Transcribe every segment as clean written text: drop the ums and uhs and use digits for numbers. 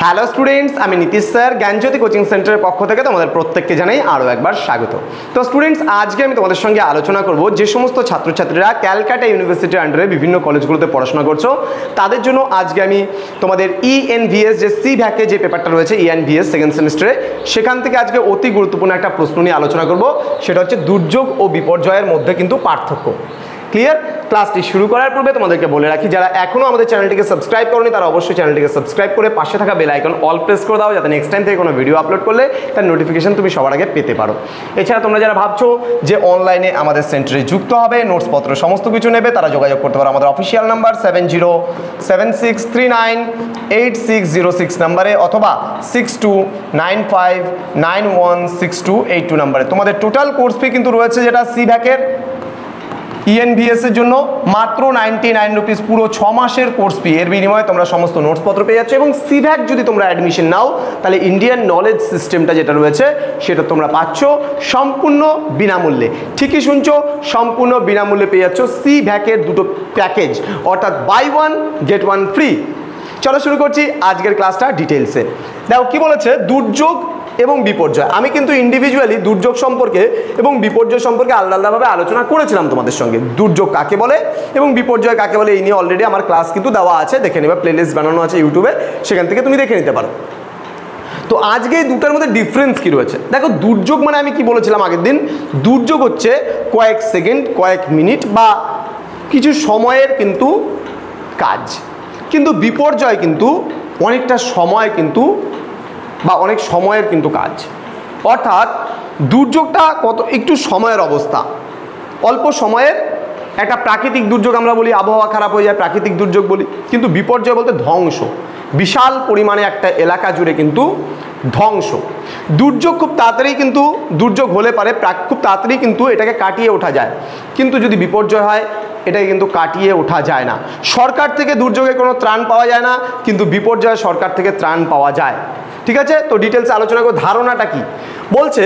Hello students, আমি Nitish sir জ্ঞানজ্যোতি coaching সেন্টারের পক্ষ থেকে তোমাদের প্রত্যেককে জানাই আরও একবার স্বাগত। তো স্টুডেন্টস, আজকে আমি তোমাদের সঙ্গে আলোচনা করব যে সমস্ত ছাত্রছাত্রীরা ক্যালকাটা ইউনিভার্সিটির আন্ডারে বিভিন্ন কলেজগুলোতে পড়াশোনা করছো তাদের জন্য আজকে আমি তোমাদের ENVS যে CVAC যে পেপারটা রয়েছে ENVS সেকেন্ড সেমিস্টারে, সেখান থেকে আজকে অতি গুরুত্বপূর্ণ একটা প্রশ্ন নিয়ে আলোচনা করব। সেটা হচ্ছে দুর্যোগ ও বিপর্যয়ের মধ্যে কিন্তু পার্থক্য। ক্লিয়ার? ক্লাসটি শুরু করার পূর্বে তোমাদেরকে বলে রাখি, যারা এখনও আমাদের চ্যানেলটিকে সাবস্ক্রাইব করোনি তারা অবশ্যই চ্যানেলটিকে সাবস্ক্রাইব করে পাশে থাকা বেল আইকন অল প্রেস করে দাও, যাতে নেক্সট টাইম থেকে কোনো ভিডিও আপলোড করলে তার নোটিফিকেশন তুমি সবার আগে পেতে পারো। এছাড়া তোমরা যারা ভাবছো যে অনলাইনে আমাদের সেন্টারে যুক্ত হবে, নোটসপত্র সমস্ত কিছু নেবে, তারা যোগাযোগ করতে পারো আমাদের অফিসিয়াল নাম্বার 7076398606 নাম্বারে অথবা 6295916282 নাম্বারে। তোমাদের টোটাল কোর্স ফি কিন্তু রয়েছে যেটা CVAC-এর ENVS এর জন্য মাত্র 99 রুপিস, পুরো 6 মাসের কোর্স ফি। এর বিনিময়ে তোমরা সমস্ত নোটসপত্র পেয়ে যাচ্ছ এবং CVAC যদি তোমরা অ্যাডমিশন নাও তাহলে ইন্ডিয়ান নলেজ সিস্টেমটা যেটা রয়েছে সেটা তোমরা পাচ্ছ সম্পূর্ণ বিনামূল্যে। ঠিকই শুনছো, সম্পূর্ণ বিনামূল্যে পেয়ে যাচ্ছ CVAC-এর দুটো প্যাকেজ, অর্থাৎ buy one get one free. চলো শুরু করছি আজকের ক্লাসটা ডিটেলসে। দেখো কি বলেছে, দুর্যোগ এবং বিপর্যয়। আমি কিন্তু ইন্ডিভিজুয়ালি দুর্যোগ সম্পর্কে এবং বিপর্যয় সম্পর্কে আলাদা আলাদাভাবে আলোচনা করেছিলাম তোমাদের সঙ্গে। দুর্যোগ কাকে বলে এবং বিপর্যয় কাকে বলে এই নিয়ে অলরেডি আমার ক্লাস কিন্তু দেওয়া আছে, দেখে নেবে, প্লেলিস্ট বানানো আছে ইউটিউবে, সেখান থেকে তুমি দেখে নিতে পারো। তো আজকে এই দুটার মধ্যে ডিফারেন্স কি রয়েছে দেখো। দুর্যোগ মানে আমি কি বলেছিলাম আগের দিন, দুর্যোগ হচ্ছে কয়েক সেকেন্ড, কয়েক মিনিট বা কিছু সময়ের কিন্তু কাজ, কিন্তু বিপর্যয় কিন্তু অনেকটা সময় কিন্তু বা অনেক সময়ের কিন্তু কাজ। অর্থাৎ দুর্যোগটা একটু সময়ের অবস্থা, অল্প সময়ের একটা প্রাকৃতিক দুর্যোগ আমরা বলি, আবহাওয়া খারাপ হয়ে যায় প্রাকৃতিক দুর্যোগ বলি, কিন্তু বিপর্যয় বলতে ধ্বংস, বিশাল পরিমাণে একটা এলাকা জুড়ে কিন্তু ধ্বংস। দুর্যোগ খুব তাড়াতাড়ি কিন্তু দুর্যোগ হলে পারে, খুব তাড়াতাড়ি কিন্তু এটাকে কাটিয়ে ওঠা যায়, কিন্তু যদি বিপর্যয় হয় এটাকে কিন্তু কাটিয়ে ওঠা যায় না। সরকার থেকে দুর্যোগে কোনো ত্রাণ পাওয়া যায় না, কিন্তু বিপর্যয়ে সরকার থেকে ত্রাণ পাওয়া যায়। ঠিক আছে, তো ডিটেলসে আলোচনা করব। ধারণাটা কি বলছে,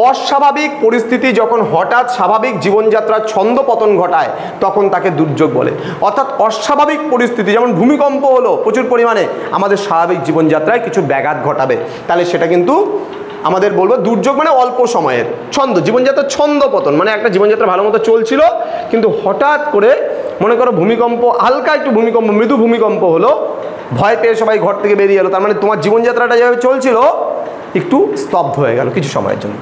অস্বাভাবিক পরিস্থিতি যখন হঠাৎ স্বাভাবিক জীবনযাত্রার ছন্দপতন ঘটায় তখন তাকে দুর্যোগ বলে। অর্থাৎ অস্বাভাবিক পরিস্থিতি যেমন ভূমিকম্প হলো প্রচুর পরিমাণে, আমাদের স্বাভাবিক জীবনযাত্রায় কিছু ব্যাঘাত ঘটাবে, তাহলে সেটা কিন্তু আমাদের বলবো দুর্যোগ। মানে অল্প সময়ের ছন্দ, জীবনযাত্রার ছন্দপতন, মানে একটা জীবনযাত্রা ভালো মতো চলছিল কিন্তু হঠাৎ করে মনে করো ভূমিকম্প, হালকা একটু ভূমিকম্প, মৃদু ভূমিকম্প হলো, ভয় পেয়ে সবাই ঘর থেকে বেরিয়ে এলো, তার মানে তোমার জীবনযাত্রাটা যেভাবে চলছিল একটু স্তব্ধ হয়ে গেল কিছু সময়ের জন্য।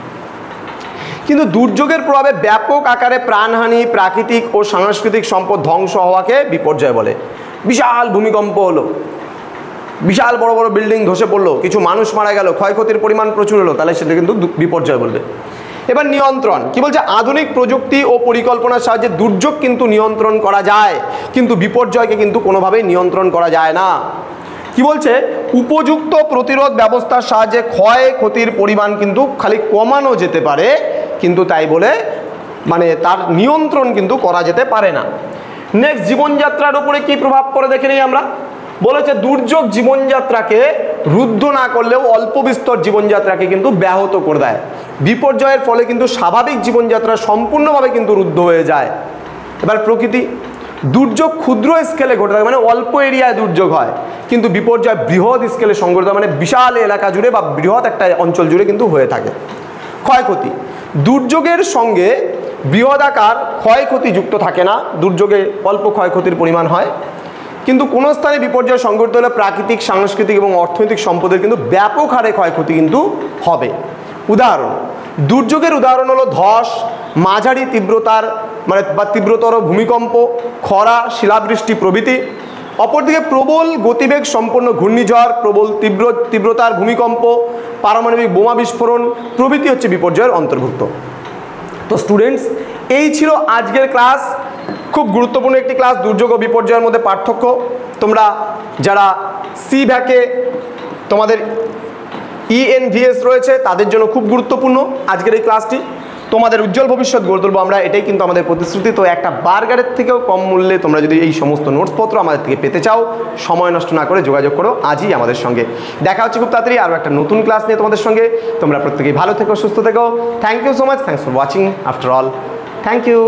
কিন্তু দুর্যোগের প্রভাবে ব্যাপক আকারে প্রাণহানি, প্রাকৃতিক ও সাংস্কৃতিক সম্পদ ধ্বংস হওয়াকে বিপর্যয় বলে। বিশাল ভূমিকম্প হলো, বিশাল বড় বড় বিল্ডিং ধসে পড়লো, কিছু মানুষ মারা গেল, ক্ষয়ক্ষতির পরিমাণ প্রচুর হলো, তাহলে সেটা কিন্তু বিপর্যয় বলবে। এবার নিয়ন্ত্রণ কি বলছে, আধুনিক প্রযুক্তি ও পরিকল্পনার সাহায্যে দুর্যোগ কিন্তু নিয়ন্ত্রণ করা যায়, কিন্তু বিপর্যয়কে কিন্তু কোনোভাবেই নিয়ন্ত্রণ করা যায় না। কি বলছে, উপযুক্ত প্রতিরোধ ব্যবস্থার সাহায্যে ক্ষয়ক্ষতির পরিমাণ কিন্তু খালি কমানো যেতে পারে, কিন্তু তাই বলে মানে তার নিয়ন্ত্রণ কিন্তু করা যেতে পারে না। নেক্সট, জীবনযাত্রার উপরে কি প্রভাব পড়ে দেখে নিই আমরা। বলেছে দুর্যোগ জীবনযাত্রাকে রুদ্ধ না করলেও অল্প বিস্তর জীবনযাত্রাকে কিন্তু ব্যাহত করে দেয়। বিপর্যয়ের ফলে কিন্তু স্বাভাবিক জীবনযাত্রা সম্পূর্ণভাবে কিন্তু রুদ্ধ হয়ে যায়। এবার প্রকৃতি, দুর্যোগ ক্ষুদ্র স্কেলে ঘটে থাকে, মানে অল্প এরিয়ায় দুর্যোগ হয়, কিন্তু বিপর্যয় বৃহৎ স্কেলে সংঘটিত, মানে বিশাল এলাকা জুড়ে বা বৃহৎ একটা অঞ্চল জুড়ে কিন্তু হয়ে থাকে। ক্ষয়ক্ষতি, দুর্যোগের সঙ্গে বৃহদাকার ক্ষয়ক্ষতি যুক্ত থাকে না, দুর্যোগে অল্প ক্ষয়ক্ষতির পরিমাণ হয়, কিন্তু কোনো স্থানে বিপর্যয় সংঘটিত হলে প্রাকৃতিক, সাংস্কৃতিক এবং অর্থনৈতিক সম্পদের কিন্তু ব্যাপক হারে ক্ষয়ক্ষতি কিন্তু হবে। উদাহরণ, দুর্যোগের উদাহরণ হলো ধস, মাঝারি তীব্রতার মানে বা তীব্রতর ভূমিকম্প, খরা, শিলাবৃষ্টি প্রভৃতি। অপরদিকে প্রবল গতিবেগ সম্পন্ন ঘূর্ণিঝড়, প্রবল তীব্রতার ভূমিকম্প, পারমাণবিক বোমা বিস্ফোরণ প্রভৃতি হচ্ছে বিপর্যয়ের অন্তর্ভুক্ত। তো স্টুডেন্টস, এই ছিল আজকের ক্লাস, খুব গুরুত্বপূর্ণ একটি ক্লাস, দুর্যোগ ও বিপর্যয়ের মধ্যে পার্থক্য। তোমরা যারা CVAC-এ তোমাদের ENVS রয়েছে তাদের জন্য খুব গুরুত্বপূর্ণ আজকের এই ক্লাসটি। তোমাদের উজ্জ্বল ভবিষ্যৎ গড়ে তুলবো আমরা, এটাই কিন্তু আমাদের প্রতিশ্রুতি। তো একটা বার্গারের থেকেও কম মূল্যে তোমরা যদি এই সমস্ত নোটসপত্র আমাদের থেকে পেতে চাও, সময় নষ্ট না করে যোগাযোগ করো আজই আমাদের সঙ্গে। দেখা হচ্ছে খুব তাড়াতাড়ি আরও একটা নতুন ক্লাস নিয়ে তোমাদের সঙ্গে। তোমরা প্রত্যেকেই ভালো থেকো, সুস্থ থেকো। Thank you so much, thanks for watching after all, thank you.